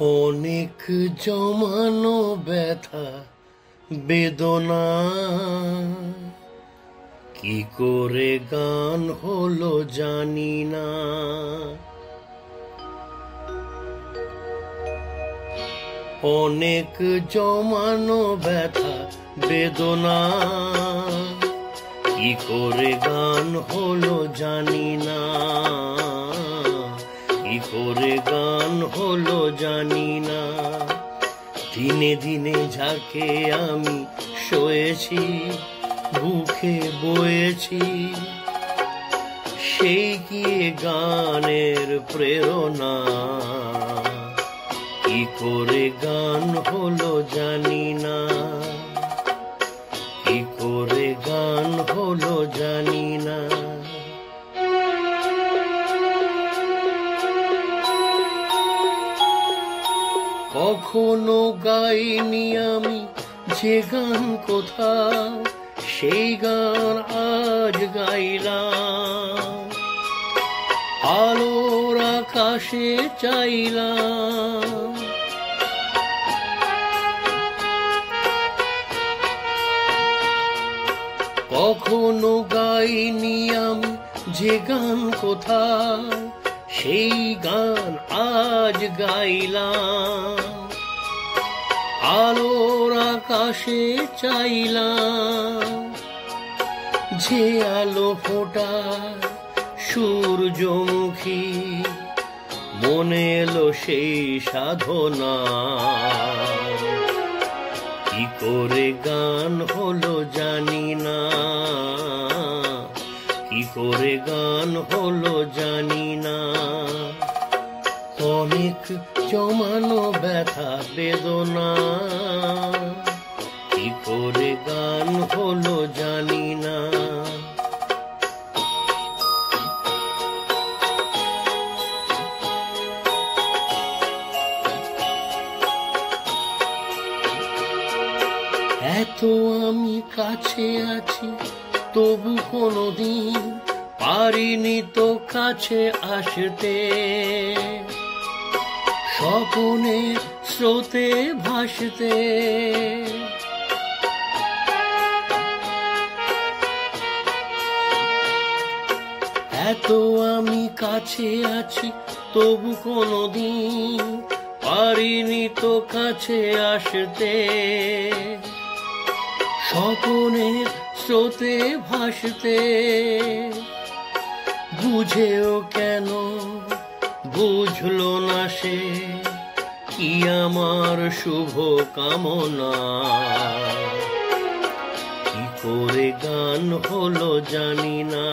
অনেক জমানো ব্যথা বেদনা কি করে গান হলো জানি না। অনেক জমানো ব্যথা বেদনা কি করে গান হলো জানি না, কি করে গান হলো জানি না। দিনে দিনে ঝাঁকে আমি শোয়েছি, বুকে বয়েছি সেই কি গানের প্রেরণা। কি করে গান হলো জানি না, কি করে গান হলো জানি না। কখনো গাইনি আমি যে গান কোথাও, সেই গান আজ গাইলাম। আলোর আকাশে চাইলাম, কখনো গাইনি আমি যে গান কোথাও, সেই গান আজ গাইলাম। আলোর আকাশে চাইলাম, যে আলো ফোটায় সূর্যমুখী, মনে এলো সেই সাধনা। কি করে গান হলো জানি না, কি করে গান হলো জানি না। অনেক জমানো ব্যথা বেদনা কি করে গান হলো জানি না। এত আমি কাছে আছি তবু কোনোদিন পারিনি তো কাছে আসতে। স্বপনে স্রোতে ভাসতে, এত আমি কাছে আছি তবু কোনোদিন পারিনি তো কাছে আসতে। স্বপনের স্রোতে ভাসতে, বুঝেও কেন বুঝলো না সে কি আমার শুভ কামনা। কি করে গান হলো জানি না,